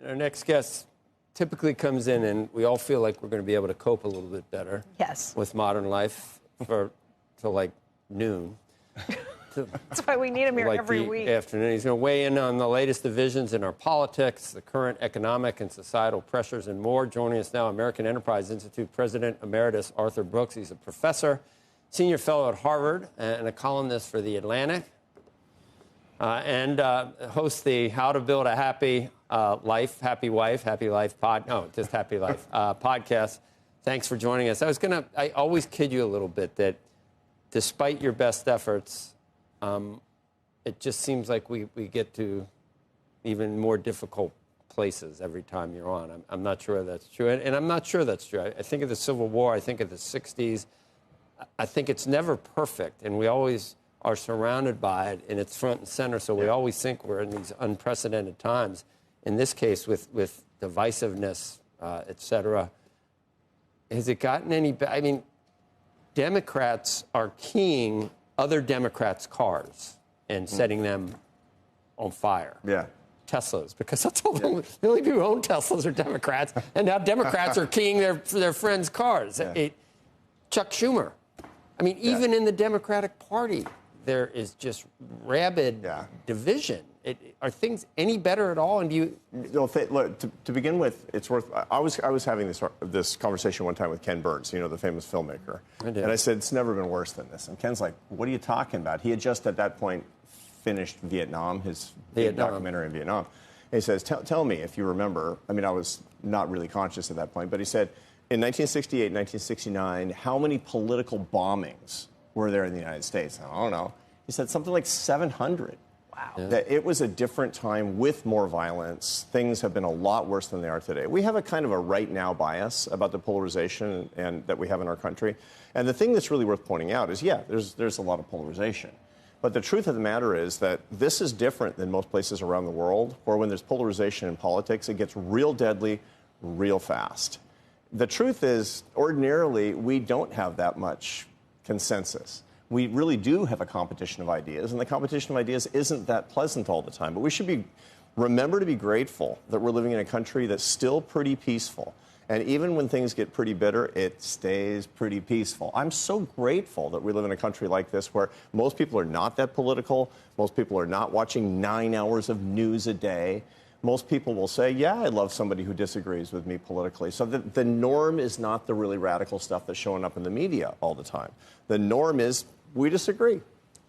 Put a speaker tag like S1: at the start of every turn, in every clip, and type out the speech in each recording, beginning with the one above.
S1: Our next guest typically comes in, and we all feel like we're going to be able to cope a little bit better.
S2: Yes.
S1: With modern life till like noon.
S2: That's why we need him here
S1: like
S2: every
S1: the
S2: week.
S1: Afternoon. He's going to weigh in on the latest divisions in our politics, the current economic and societal pressures, and more. Joining us now, American Enterprise Institute President Emeritus Arthur Brooks. He's a professor, senior fellow at Harvard, and a columnist for The Atlantic, and hosts the How to Build a Happy Life, Happy Wife, Happy Life just Happy Life podcast. Thanks for joining us. I always kid you a little bit that despite your best efforts, it just seems like we get to even more difficult places every time you're on. I'm not sure that's true. And I'm not sure that's true. I think of the Civil War. I think of the 60s. I think it's never perfect. And we always are surrounded by it, and it's front and center. So we always think we're in these unprecedented times. In this case, with divisiveness, et cetera, has it gotten any better? I mean, Democrats are keying other Democrats' cars and setting them on fire.
S3: Yeah.
S1: Teslas, because that's all the only people who own Teslas are Democrats, and now Democrats are keying their friends' cars.
S3: Yeah.
S1: Chuck Schumer. I mean, even in the Democratic Party, there is just rabid division. Are things any better at all? And do you?
S3: Look, to begin with, it's worth. I was having this conversation one time with Ken Burns, the famous filmmaker, and I said it's never been worse than this. And Ken's like, "What are you talking about?" He had just at that point finished Vietnam, his documentary in Vietnam. And he says, "Tell me if you remember." I mean, I was not really conscious at that point, but he said, in 1968, 1969, how many political bombings were there in the United States? I don't know. He said something like 700.
S2: Wow.
S1: Yeah.
S3: That it was a different time with more violence. Things have been a lot worse than they are today. We have a kind of a right now bias about the polarization and that we have in our country. And the thing that's really worth pointing out is, there's a lot of polarization. But the truth of the matter is that this is different than most places around the world, where when there's polarization in politics, it gets real deadly real fast. The truth is, ordinarily, we don't have that much consensus. We really do have a competition of ideas, and the competition of ideas isn't that pleasant all the time. But we should remember to be grateful that we're living in a country that's still pretty peaceful. And even when things get pretty bitter, it stays pretty peaceful. I'm so grateful that we live in a country like this where most people are not that political. Most people are not watching 9 hours of news a day. Most people will say, yeah, I love somebody who disagrees with me politically. So the norm is not the really radical stuff that's showing up in the media all the time. The norm is we disagree.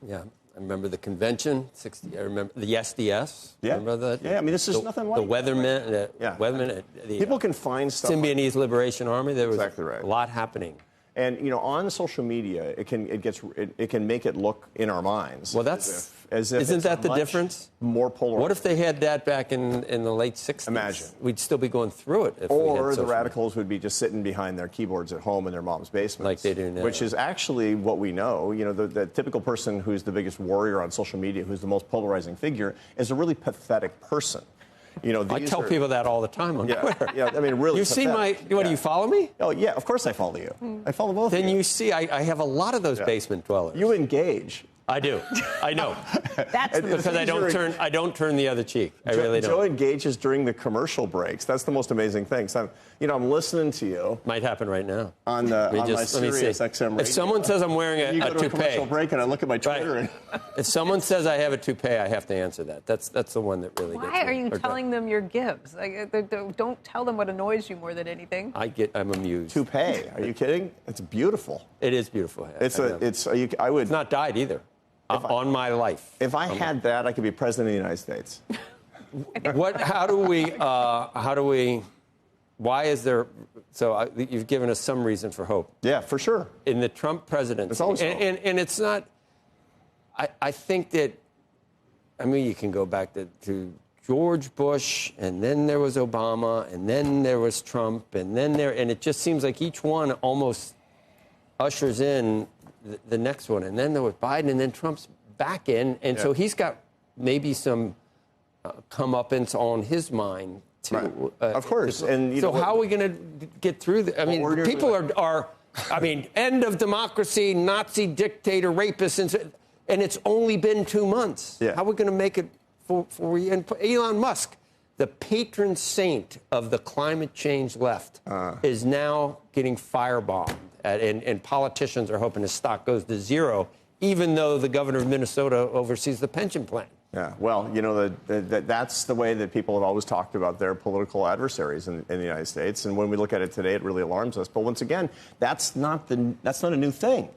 S1: Yeah. I remember the convention, I remember the SDS.
S3: Yeah.
S1: Remember that?
S3: Yeah, I mean, this is nothing like
S1: the Weathermen. Weathermen.
S3: People can find stuff.
S1: Symbionese Liberation Army. There was
S3: exactly right.
S1: A lot happening.
S3: And on social media, it can make it look in our minds.
S1: Well, isn't that the difference?
S3: More polarized.
S1: What if they had that back in the late 60s?
S3: Imagine.
S1: We'd still be going through it.
S3: Or the radicals would be just sitting behind their keyboards at home in their mom's basement,
S1: like they do now.
S3: Which is actually what we know. The typical person who's the biggest warrior on social media, who's the most polarizing figure, is a really pathetic person.
S1: I tell people that all the time on Twitter.
S3: Yeah, I mean, really.
S1: You see do you follow me?
S3: Oh, yeah, of course I follow you. I follow both of you.
S1: Then you see, I have a lot of those basement dwellers.
S3: You engage.
S1: I do. I know.
S2: That's
S1: because I don't turn the other cheek. I really don't.
S3: Joe engages during the commercial breaks. That's the most amazing thing. So I'm listening to you.
S1: Might happen right now.
S3: On my Sirius XM radio.
S1: If someone says I'm wearing a
S3: you go to
S1: toupee,
S3: a commercial break and I look at my Twitter.
S1: Right. If someone says I have a toupee, I have to answer that. That's the one that really gets me.
S2: Why are you telling them your gifts? Don't tell them what annoys you more than anything.
S1: I'm amused.
S3: Toupee? Are you kidding? It's beautiful.
S1: It is beautiful.
S3: It's
S1: not dyed either. On my life.
S3: If I had that, I could be president of the United States.
S1: How do we, why is there, you've given us some reason for hope.
S3: Yeah, for sure.
S1: In the Trump presidency.
S3: It's always hope.
S1: And it's not, I think that, you can go back to George Bush, and then there was Obama, and then there was Trump, and it just seems like each one almost ushers in the next one, and then there was Biden, and then Trump's back in, and so he's got maybe some comeuppance on his mind too.
S3: Right. Of course. And
S1: so how are we going to get through this? People are end of democracy, Nazi dictator, rapists, and it's only been 2 months.
S3: Yeah.
S1: How are we going to make it for and Elon Musk? the patron saint of the climate change left is now getting firebombed, and politicians are hoping his stock goes to zero, even though the governor of Minnesota oversees the pension plan.
S3: Yeah, well, you know, that's the way that people have always talked about their political adversaries in the United States. And when we look at it today, it really alarms us. But once again, that's not a new thing.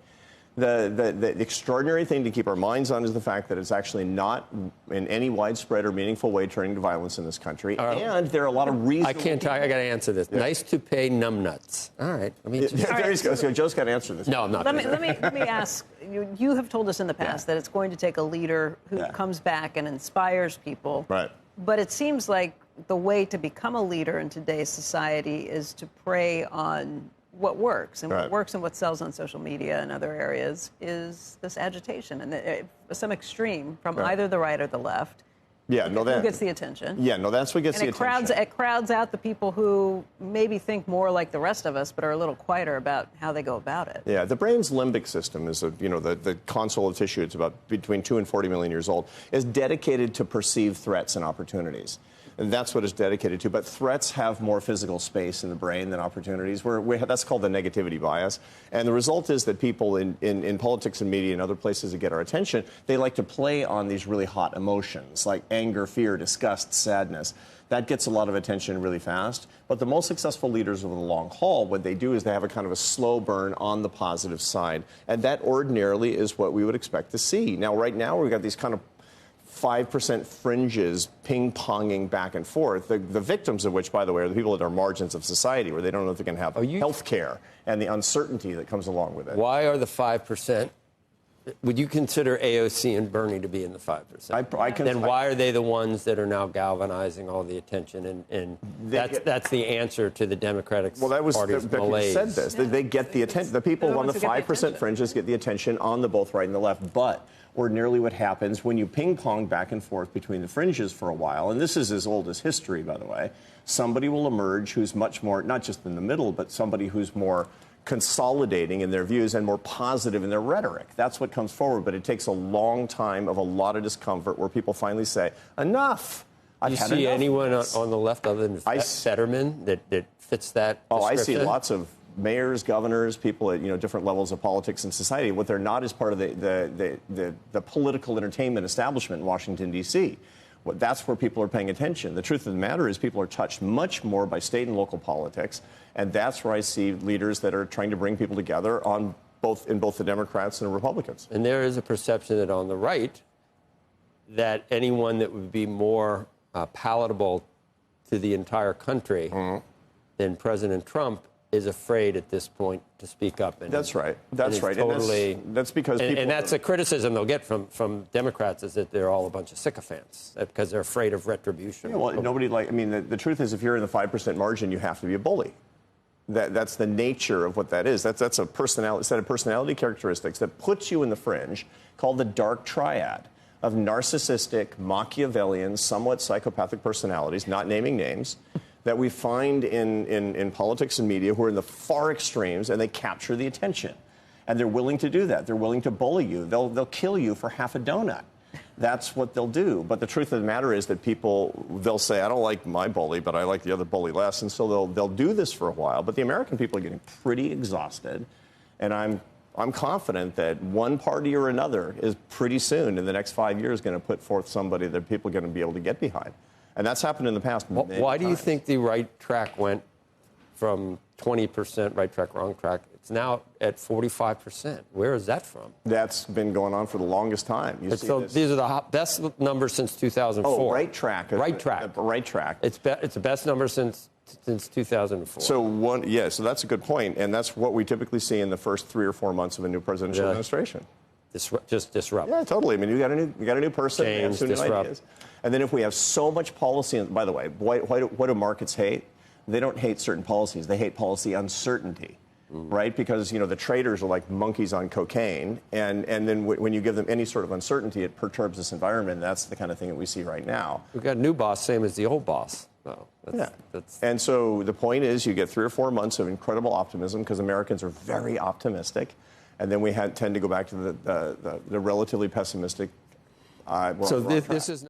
S3: The extraordinary thing to keep our minds on is the fact that it's actually not in any widespread or meaningful way turning to violence in this country. And there are a lot of reasons.
S1: I can't talk. I got to answer this. Yeah. Nice to pay numbnuts. All right. Let me
S3: so Joe's got to answer this.
S1: No, I'm not.
S2: Let me ask. You have told us in the past that it's going to take a leader who comes back and inspires people.
S3: Right.
S2: But it seems like the way to become a leader in today's society is to prey on what works, and what works and what sells on social media and other areas is this agitation, and some extreme from either the right or the left.
S3: Yeah, no, that
S2: who gets the attention.
S3: Yeah, no, that's what gets the attention.
S2: It crowds out the people who maybe think more like the rest of us, but are a little quieter about how they go about it.
S3: Yeah, the brain's limbic system is the console of tissue. It's about between 2 and 40 million years old. Is dedicated to perceive threats and opportunities. And that's what it's dedicated to. But threats have more physical space in the brain than opportunities. That's called the negativity bias. And the result is that people in politics and media and other places that get our attention, they like to play on these really hot emotions like anger, fear, disgust, sadness. That gets a lot of attention really fast. But the most successful leaders over the long haul, what they do is they have a kind of a slow burn on the positive side. And that ordinarily is what we would expect to see. Now, right now, we've got these kind of 5% fringes ping-ponging back and forth, the victims of which, by the way, are the people that are margins of society, where they don't know if they can have health care and the uncertainty that comes along with it.
S1: Why are the 5%? Would you consider AOC and Bernie to be in the 5%? Then why are they the ones that are now galvanizing all the attention? And that's the answer to the Democratic Party's malaise.
S3: Said this. They get the attention. The people on the 5% fringes get the attention on the both right and the left. But ordinarily what happens when you ping-pong back and forth between the fringes for a while, and this is as old as history, by the way, somebody will emerge who's much more, not just in the middle, but somebody who's more consolidating in their views and more positive in their rhetoric. That's what comes forward, but it takes a long time of a lot of discomfort where people finally say, enough.
S1: Do you see anyone on the left other than Fetterman that fits that description?
S3: Oh, I see lots of mayors, governors, people at different levels of politics and society. What they're not is part of the political entertainment establishment in Washington, D.C. That's where people are paying attention. The truth of the matter is people are touched much more by state and local politics, and that's where I see leaders that are trying to bring people together in both the Democrats and the Republicans.
S1: And there is a perception that on the right, that anyone that would be more palatable to the entire country than President Trump is afraid at this point to speak up. And
S3: that's right. That's right.
S1: Totally.
S3: And that's because people.
S1: And that's a criticism they'll get from Democrats, is that they're all a bunch of sycophants because they're afraid of retribution.
S3: Yeah, well, the truth is, if you're in the 5% margin, you have to be a bully. That's the nature of what that is. That's a set of personality characteristics that puts you in the fringe, called the dark triad of narcissistic, Machiavellian, somewhat psychopathic personalities, not naming names, that we find in politics and media who are in the far extremes, and they capture the attention. And they're willing to do that. They're willing to bully you. They'll kill you for half a donut. That's what they'll do. But the truth of the matter is that they'll say, I don't like my bully, but I like the other bully less. And so they'll do this for a while. But the American people are getting pretty exhausted. And I'm confident that one party or another is pretty soon, in the next 5 years, going to put forth somebody that people are going to be able to get behind. And that's happened in the past.
S1: Why do you think the right track went from 20% right track, wrong track? It's now at 45%. Where is that from? That's
S3: been going on for the longest time.
S1: These are the best numbers since 2004.
S3: Oh, right track.
S1: Right track.
S3: Right track.
S1: It's the best number since 2004.
S3: So that's a good point, and that's what we typically see in the first 3 or 4 months of a new presidential administration.
S1: Just disrupt.
S3: Yeah, totally. I mean, you got a new person.
S1: Change, disrupt.
S3: Ideas. And then if we have so much policy, and by the way, why do markets hate? They don't hate certain policies. They hate policy uncertainty, right? Because, the traders are like monkeys on cocaine. And then when you give them any sort of uncertainty, it perturbs this environment. That's the kind of thing that we see right now.
S1: We've got a new boss, same as the old boss.
S3: And so the point is, you get 3 or 4 months of incredible optimism because Americans are very optimistic. And then we tend to go back to the relatively pessimistic.
S1: So this is